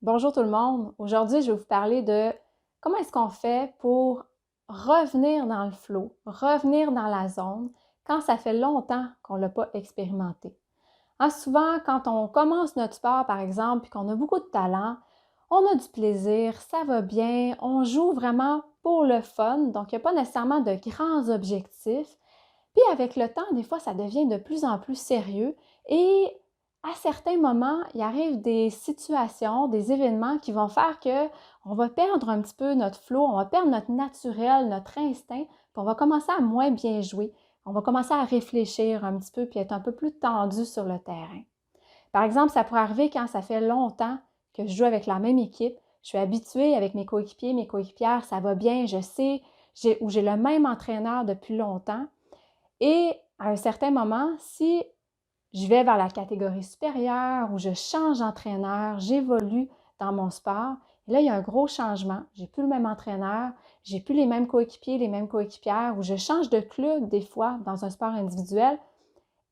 Bonjour tout le monde. Aujourd'hui, je vais vous parler de comment est-ce qu'on fait pour revenir dans le flow, revenir dans la zone quand ça fait longtemps qu'on ne l'a pas expérimenté. Souvent, quand on commence notre sport, par exemple, puis qu'on a beaucoup de talent, on a du plaisir, ça va bien, on joue vraiment pour le fun, donc il n'y a pas nécessairement de grands objectifs. Puis avec le temps, des fois, ça devient de plus en plus sérieux et à certains moments, il arrive des situations, des événements qui vont faire que on va perdre un petit peu notre flow, on va perdre notre naturel, notre instinct, puis on va commencer à moins bien jouer. On va commencer à réfléchir un petit peu puis être un peu plus tendu sur le terrain. Par exemple, ça pourrait arriver quand ça fait longtemps que je joue avec la même équipe. Je suis habituée avec mes coéquipiers, mes coéquipières, ça va bien, je sais, j'ai le même entraîneur depuis longtemps. Et à un certain moment, si je vais vers la catégorie supérieure ou je change d'entraîneur, j'évolue dans mon sport, et là, il y a un gros changement. J'ai plus le même entraîneur, j'ai plus les mêmes coéquipiers, les mêmes coéquipières, ou je change de club des fois dans un sport individuel.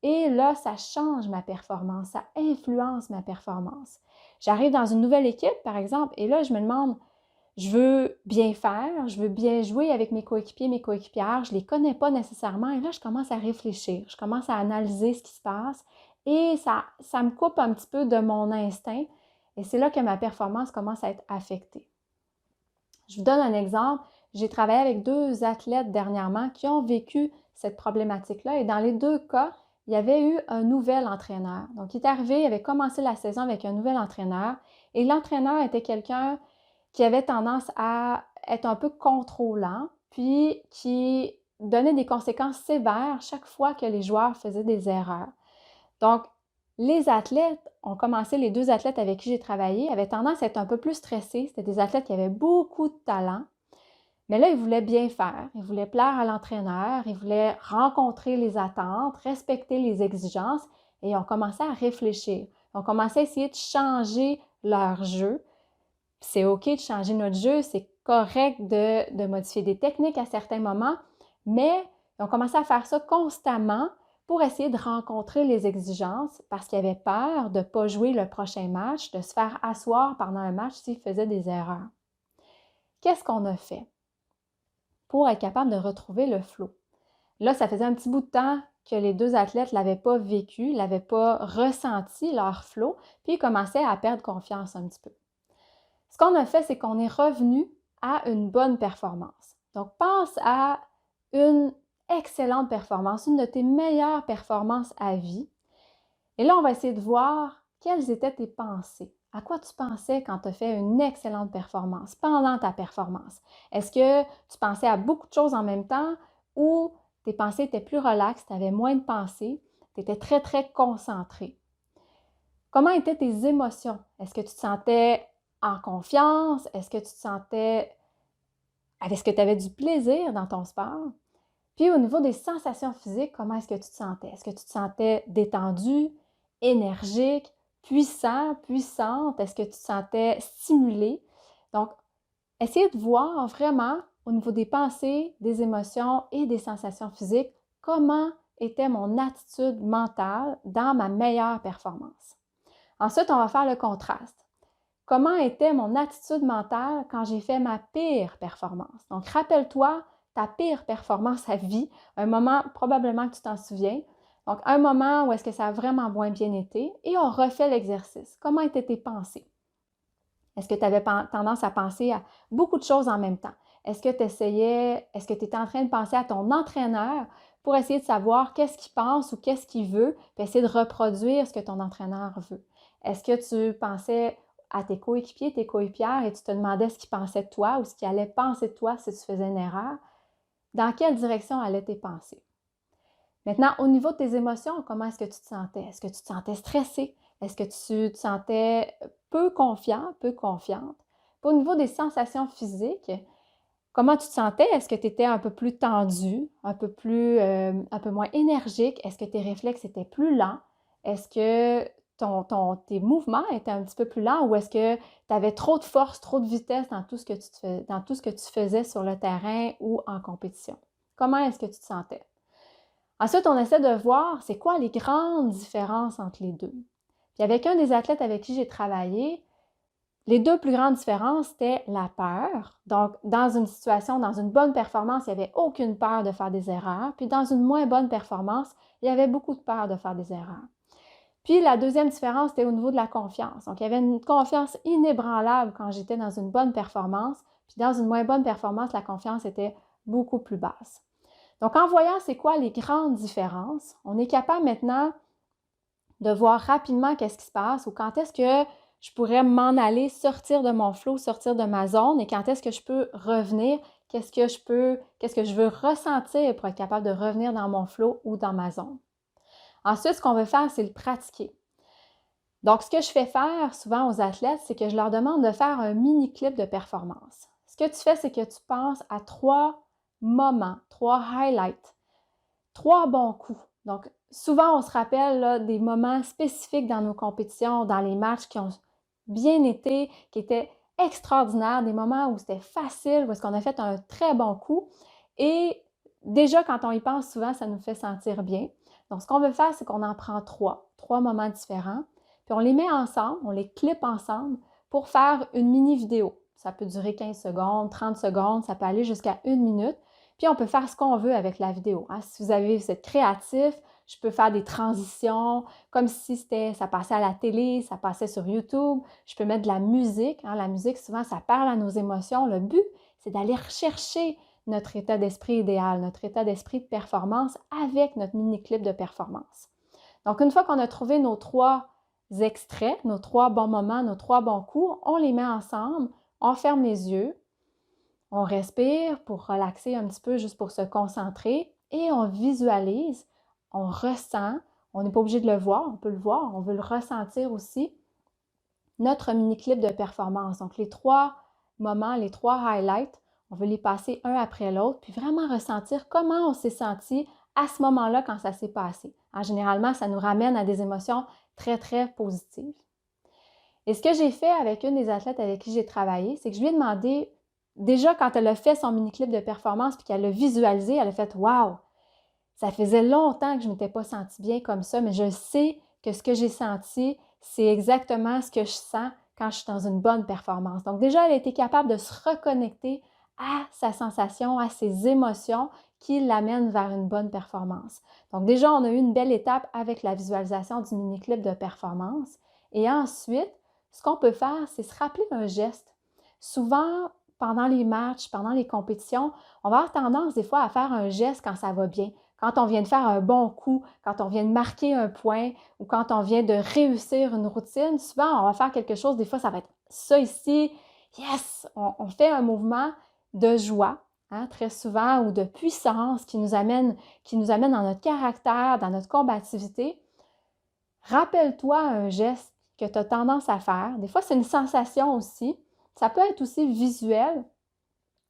Et là, ça change ma performance, ça influence ma performance. J'arrive dans une nouvelle équipe, par exemple, et là, je me demande, je veux bien faire, je veux bien jouer avec mes coéquipiers, mes coéquipières, je ne les connais pas nécessairement, et là, je commence à réfléchir, je commence à analyser ce qui se passe, et ça me coupe un petit peu de mon instinct, et c'est là que ma performance commence à être affectée. Je vous donne un exemple. J'ai travaillé avec deux athlètes dernièrement qui ont vécu cette problématique-là et dans les deux cas, il y avait eu un nouvel entraîneur. Donc, il est arrivé, il avait commencé la saison avec un nouvel entraîneur et l'entraîneur était quelqu'un qui avait tendance à être un peu contrôlant, puis qui donnait des conséquences sévères chaque fois que les joueurs faisaient des erreurs. Donc, les athlètes ont commencé, les deux athlètes avec qui j'ai travaillé avaient tendance à être un peu plus stressés. C'était des athlètes qui avaient beaucoup de talent, mais là, ils voulaient bien faire. Ils voulaient plaire à l'entraîneur, ils voulaient rencontrer les attentes, respecter les exigences et ils ont commencé à réfléchir. Ils ont commencé à essayer de changer leur jeu. C'est OK de changer notre jeu, c'est correct de modifier des techniques à certains moments, mais ils ont commencé à faire ça constamment pour essayer de rencontrer les exigences parce qu'ils avaient peur de ne pas jouer le prochain match, de se faire asseoir pendant un match s'ils faisaient des erreurs. Qu'est-ce qu'on a fait pour être capable de retrouver le flow? Là, ça faisait un petit bout de temps que les deux athlètes ne l'avaient pas vécu, ne l'avaient pas ressenti, leur flow, puis ils commençaient à perdre confiance un petit peu. Ce qu'on a fait, c'est qu'on est revenu à une bonne performance. Donc, pense à une excellente performance, une de tes meilleures performances à vie. Et là, on va essayer de voir quelles étaient tes pensées. À quoi tu pensais quand tu as fait une excellente performance, pendant ta performance? Est-ce que tu pensais à beaucoup de choses en même temps ou tes pensées étaient plus relaxes, tu avais moins de pensées, tu étais très, très concentré? Comment étaient tes émotions? Est-ce que tu te sentais en confiance? Est-ce que tu te sentais... Est-ce que tu avais du plaisir dans ton sport? Puis au niveau des sensations physiques, comment est-ce que tu te sentais? Est-ce que tu te sentais détendu, énergique, puissant, puissante? Est-ce que tu te sentais stimulé? Donc, essayez de voir vraiment au niveau des pensées, des émotions et des sensations physiques, comment était mon attitude mentale dans ma meilleure performance. Ensuite, on va faire le contraste. Comment était mon attitude mentale quand j'ai fait ma pire performance? Donc, rappelle-toi ta pire performance à vie, un moment probablement que tu t'en souviens. Donc, un moment où est-ce que ça a vraiment moins bien été et on refait l'exercice. Comment étaient tes pensées? Est-ce que tu avais tendance à penser à beaucoup de choses en même temps? Est-ce que tu étais en train de penser à ton entraîneur pour essayer de savoir qu'est-ce qu'il pense ou qu'est-ce qu'il veut, puis essayer de reproduire ce que ton entraîneur veut? Est-ce que tu pensais à tes coéquipiers, tes coéquipières et tu te demandais ce qu'ils pensaient de toi ou ce qu'ils allaient penser de toi si tu faisais une erreur? Dans quelle direction allaient tes pensées? Maintenant, au niveau de tes émotions, comment est-ce que tu te sentais? Est-ce que tu te sentais stressé? Est-ce que tu te sentais peu confiant, peu confiante? Puis au niveau des sensations physiques, comment tu te sentais? Est-ce que tu étais un peu plus tendu, un peu moins énergique? Est-ce que tes réflexes étaient plus lents? Est-ce que tes mouvements étaient un petit peu plus lents ou est-ce que tu avais trop de force, trop de vitesse dans tout ce que tu faisais sur le terrain ou en compétition? Comment est-ce que tu te sentais? Ensuite, on essaie de voir c'est quoi les grandes différences entre les deux. Puis avec un des athlètes avec qui j'ai travaillé, Les deux plus grandes différences, c'était la peur. Donc, dans une situation, dans une bonne performance, il n'y avait aucune peur de faire des erreurs. Puis dans une moins bonne performance, il y avait beaucoup de peur de faire des erreurs. Puis la deuxième différence, c'était au niveau de la confiance. Donc, il y avait une confiance inébranlable quand j'étais dans une bonne performance. Puis dans une moins bonne performance, la confiance était beaucoup plus basse. Donc, en voyant c'est quoi les grandes différences, on est capable maintenant de voir rapidement qu'est-ce qui se passe ou quand est-ce que je pourrais m'en aller, sortir de mon flow, sortir de ma zone et quand est-ce que je peux revenir, qu'est-ce que je veux ressentir pour être capable de revenir dans mon flow ou dans ma zone. Ensuite, ce qu'on veut faire, c'est le pratiquer. Donc, ce que je fais faire souvent aux athlètes, c'est que je leur demande de faire un mini clip de performance. Ce que tu fais, c'est que tu penses à 3 moments, 3 highlights, 3 bons coups. Donc, souvent, on se rappelle là, des moments spécifiques dans nos compétitions, dans les matchs qui ont bien été, qui étaient extraordinaires, des moments où c'était facile, où est-ce qu'on a fait un très bon coup. Et déjà, quand on y pense souvent, ça nous fait sentir bien. Donc, ce qu'on veut faire, c'est qu'on en prend 3 moments différents, puis on les met ensemble, on les clip ensemble pour faire une mini vidéo. Ça peut durer 15 secondes, 30 secondes, ça peut aller jusqu'à 1 minute. Puis on peut faire ce qu'on veut avec la vidéo. Hein. Si vous êtes créatif, je peux faire des transitions comme si ça passait à la télé, ça passait sur YouTube. Je peux mettre de la musique. Hein. La musique, souvent, ça parle à nos émotions. Le but, c'est d'aller rechercher notre état d'esprit idéal, notre état d'esprit de performance avec notre mini-clip de performance. Donc, une fois qu'on a trouvé nos 3 extraits, nos 3 bons moments, nos 3 bons coups, on les met ensemble, on ferme les yeux, on respire pour relaxer un petit peu, juste pour se concentrer et on visualise, on ressent, on n'est pas obligé de le voir, on peut le voir, on veut le ressentir aussi, notre mini-clip de performance. Donc, les 3 moments, les 3 highlights, on veut les passer un après l'autre, puis vraiment ressentir comment on s'est senti à ce moment-là quand ça s'est passé. Généralement, ça nous ramène à des émotions très, très positives. Et ce que j'ai fait avec une des athlètes avec qui j'ai travaillé, c'est que je lui ai demandé, déjà quand elle a fait son mini-clip de performance puis qu'elle l'a visualisé, elle a fait « Wow! Ça faisait longtemps que je ne m'étais pas sentie bien comme ça, mais je sais que ce que j'ai senti, c'est exactement ce que je sens quand je suis dans une bonne performance. » Donc déjà, elle a été capable de se reconnecter à sa sensation, à ses émotions qui l'amènent vers une bonne performance. Donc déjà, on a eu une belle étape avec la visualisation du mini-clip de performance. Et ensuite, ce qu'on peut faire, c'est se rappeler un geste. Souvent, pendant les matchs, pendant les compétitions, on va avoir tendance des fois à faire un geste quand ça va bien. Quand on vient de faire un bon coup, quand on vient de marquer un point ou quand on vient de réussir une routine, souvent on va faire quelque chose, des fois ça va être ça ici, yes! On fait un mouvement de joie, hein, très souvent, ou de puissance qui nous amène dans notre caractère, dans notre combativité. Rappelle-toi un geste que tu as tendance à faire. Des fois, c'est une sensation aussi. Ça peut être aussi visuel.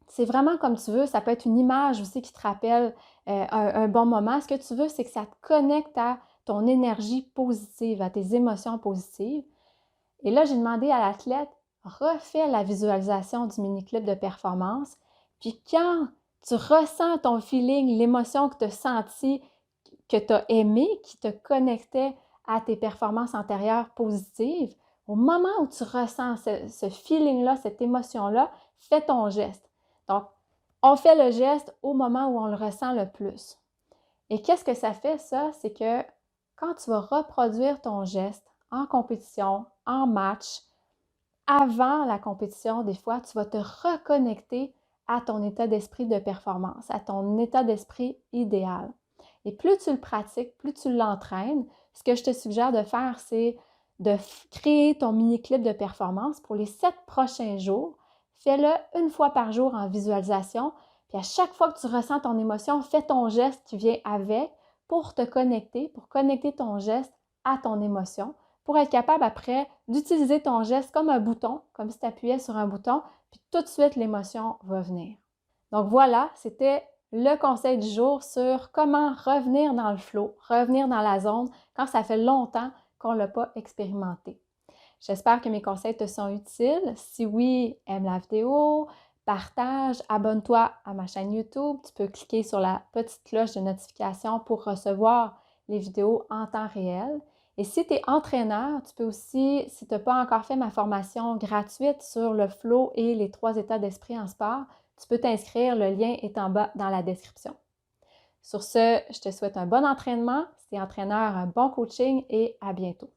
C'est vraiment comme tu veux. Ça peut être une image aussi qui te rappelle un bon moment. Ce que tu veux, c'est que ça te connecte à ton énergie positive, à tes émotions positives. Et là, j'ai demandé à l'athlète, refais la visualisation du mini-clip de performance. Puis quand tu ressens ton feeling, l'émotion que tu as sentie, que tu as aimée, qui te connectait à tes performances antérieures positives, au moment où tu ressens ce feeling-là, cette émotion-là, fais ton geste. Donc, on fait le geste au moment où on le ressent le plus. Et qu'est-ce que ça fait, ça? C'est que quand tu vas reproduire ton geste en compétition, en match, avant la compétition, des fois, tu vas te reconnecter à ton état d'esprit de performance, à ton état d'esprit idéal. Et plus tu le pratiques, plus tu l'entraînes, ce que je te suggère de faire, c'est de créer ton mini-clip de performance pour les 7 prochains jours. Fais-le une fois par jour en visualisation. Puis à chaque fois que tu ressens ton émotion, fais ton geste qui vient avec pour te connecter, pour connecter ton geste à ton émotion, pour être capable après d'utiliser ton geste comme un bouton, comme si tu appuyais sur un bouton, puis tout de suite l'émotion va venir. Donc voilà, c'était le conseil du jour sur comment revenir dans le flow, revenir dans la zone quand ça fait longtemps qu'on ne l'a pas expérimenté. J'espère que mes conseils te sont utiles. Si oui, aime la vidéo, partage, abonne-toi à ma chaîne YouTube. Tu peux cliquer sur la petite cloche de notification pour recevoir les vidéos en temps réel. Et si tu es entraîneur, tu peux aussi, si tu n'as pas encore fait ma formation gratuite sur le flow et les 3 états d'esprit en sport, tu peux t'inscrire, le lien est en bas dans la description. Sur ce, je te souhaite un bon entraînement. Si tu es entraîneur, un bon coaching et à bientôt.